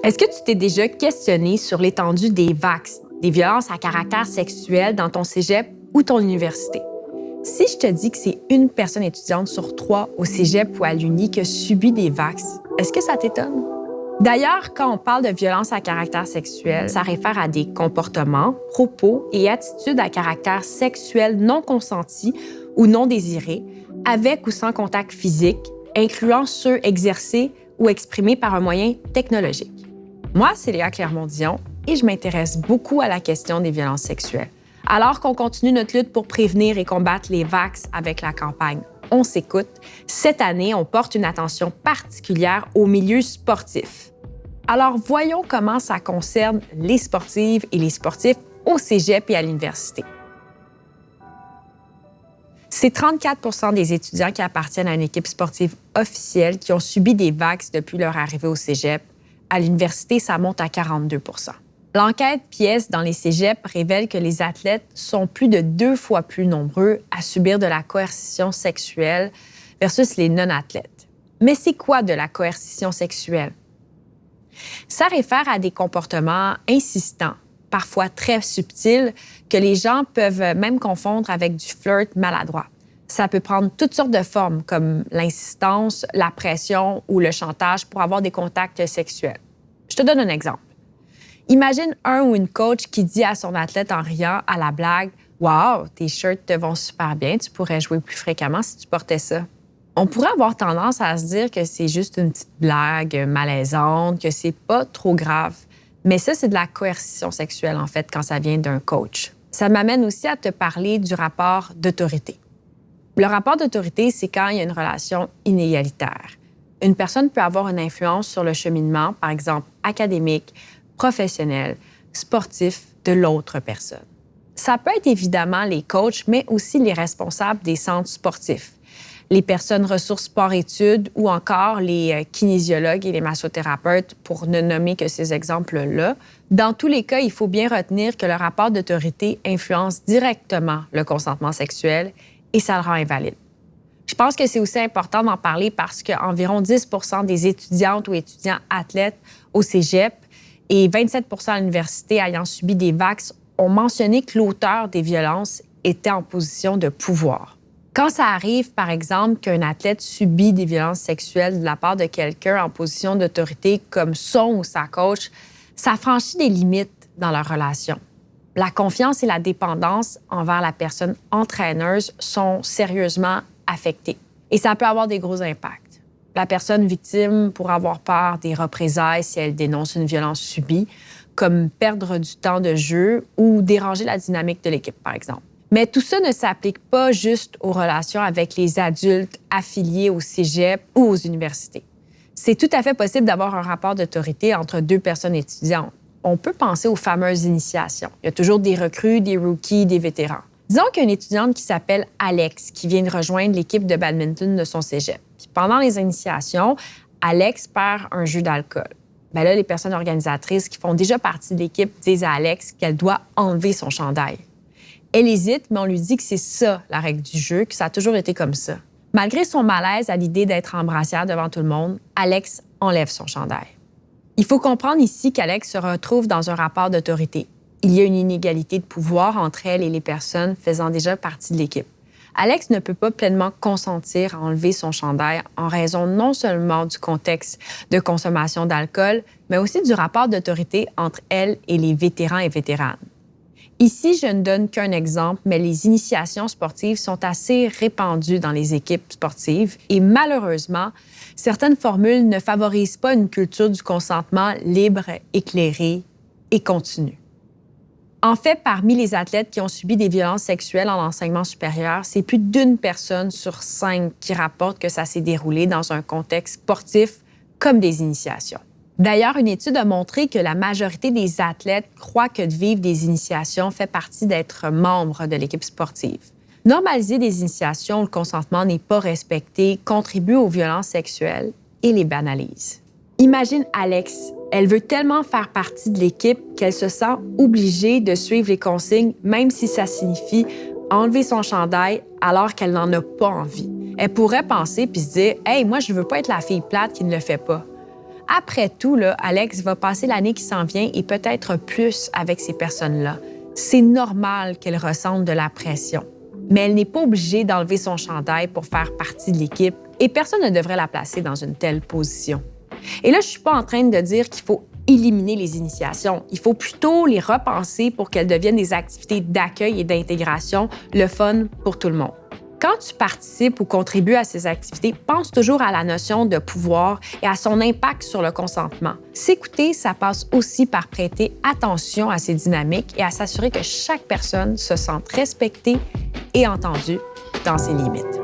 Est-ce que tu t'es déjà questionné sur l'étendue des VAX, des violences à caractère sexuel dans ton cégep ou ton université? Si je te dis que c'est une personne étudiante sur 3 au cégep ou à l'Uni qui a subi des VAX, est-ce que ça t'étonne? D'ailleurs, quand on parle de violence à caractère sexuel, ça réfère à des comportements, propos et attitudes à caractère sexuel non consentis ou non désirés, avec ou sans contact physique, incluant ceux exercés ou exprimés par un moyen technologique. Moi, c'est Léa Clermont-Dion et je m'intéresse beaucoup à la question des violences sexuelles. Alors qu'on continue notre lutte pour prévenir et combattre les VAX avec la campagne On s'écoute, cette année, on porte une attention particulière au milieu sportif. Alors, voyons comment ça concerne les sportives et les sportifs au cégep et à l'université. C'est 34 des étudiants qui appartiennent à une équipe sportive officielle qui ont subi des VAX depuis leur arrivée au cégep. À l'université, ça monte à 42 L'enquête PIES dans les cégeps révèle que les athlètes sont plus de 2 fois plus nombreux à subir de la coercition sexuelle versus les non-athlètes. Mais c'est quoi de la coercition sexuelle? Ça réfère à des comportements insistants, parfois très subtils, que les gens peuvent même confondre avec du flirt maladroit. Ça peut prendre toutes sortes de formes, comme l'insistance, la pression ou le chantage pour avoir des contacts sexuels. Je te donne un exemple. Imagine un ou une coach qui dit à son athlète en riant à la blague « Wow, tes shirts te vont super bien, tu pourrais jouer plus fréquemment si tu portais ça. » On pourrait avoir tendance à se dire que c'est juste une petite blague malaisante, que c'est pas trop grave. Mais ça, c'est de la coercition sexuelle, en fait, quand ça vient d'un coach. Ça m'amène aussi à te parler du rapport d'autorité. Le rapport d'autorité, c'est quand il y a une relation inégalitaire. Une personne peut avoir une influence sur le cheminement, par exemple académique, professionnel, sportif, de l'autre personne. Ça peut être évidemment les coachs, mais aussi les responsables des centres sportifs, les personnes ressources sport-études ou encore les kinésiologues et les massothérapeutes, pour ne nommer que ces exemples-là. Dans tous les cas, il faut bien retenir que le rapport d'autorité influence directement le consentement sexuel et ça le rend invalide. Je pense que c'est aussi important d'en parler parce qu'environ 10 des étudiantes ou étudiants athlètes au cégep et 27 à l'université ayant subi des VAX ont mentionné que l'auteur des violences était en position de pouvoir. Quand ça arrive, par exemple, qu'un athlète subit des violences sexuelles de la part de quelqu'un en position d'autorité comme son ou sa coach, ça franchit des limites dans leur relation. La confiance et la dépendance envers la personne entraîneuse sont sérieusement affectées. Et ça peut avoir des gros impacts. La personne victime pourrait avoir peur des représailles si elle dénonce une violence subie, comme perdre du temps de jeu ou déranger la dynamique de l'équipe, par exemple. Mais tout ça ne s'applique pas juste aux relations avec les adultes affiliés au cégep ou aux universités. C'est tout à fait possible d'avoir un rapport d'autorité entre deux personnes étudiantes. On peut penser aux fameuses initiations. Il y a toujours des recrues, des rookies, des vétérans. Disons qu'il y a une étudiante qui s'appelle Alex, qui vient de rejoindre l'équipe de badminton de son cégep. Puis pendant les initiations, Alex perd un jeu d'alcool. Bien là, les personnes organisatrices qui font déjà partie de l'équipe disent à Alex qu'elle doit enlever son chandail. Elle hésite, mais on lui dit que c'est ça, la règle du jeu, que ça a toujours été comme ça. Malgré son malaise à l'idée d'être en brassière devant tout le monde, Alex enlève son chandail. Il faut comprendre ici qu'Alex se retrouve dans un rapport d'autorité. Il y a une inégalité de pouvoir entre elle et les personnes faisant déjà partie de l'équipe. Alex ne peut pas pleinement consentir à enlever son chandail en raison non seulement du contexte de consommation d'alcool, mais aussi du rapport d'autorité entre elle et les vétérans et vétéranes. Ici, je ne donne qu'un exemple, mais les initiations sportives sont assez répandues dans les équipes sportives et malheureusement, certaines formules ne favorisent pas une culture du consentement libre, éclairée et continue. En fait, parmi les athlètes qui ont subi des violences sexuelles en enseignement supérieur, c'est plus d'une personne sur 5 qui rapporte que ça s'est déroulé dans un contexte sportif comme des initiations. D'ailleurs, une étude a montré que la majorité des athlètes croient que de vivre des initiations fait partie d'être membre de l'équipe sportive. Normaliser des initiations où le consentement n'est pas respecté contribue aux violences sexuelles et les banalise. Imagine Alex. Elle veut tellement faire partie de l'équipe qu'elle se sent obligée de suivre les consignes, même si ça signifie enlever son chandail alors qu'elle n'en a pas envie. Elle pourrait penser puis se dire « Hey, moi, je veux pas être la fille plate qui ne le fait pas ». Après tout, là, Alex va passer l'année qui s'en vient et peut-être plus avec ces personnes-là. C'est normal qu'elle ressente de la pression. Mais elle n'est pas obligée d'enlever son chandail pour faire partie de l'équipe et personne ne devrait la placer dans une telle position. Et là, je ne suis pas en train de dire qu'il faut éliminer les initiations. Il faut plutôt les repenser pour qu'elles deviennent des activités d'accueil et d'intégration, le fun pour tout le monde. Quand tu participes ou contribues à ces activités, pense toujours à la notion de pouvoir et à son impact sur le consentement. S'écouter, ça passe aussi par prêter attention à ces dynamiques et à s'assurer que chaque personne se sente respectée et entendue dans ses limites.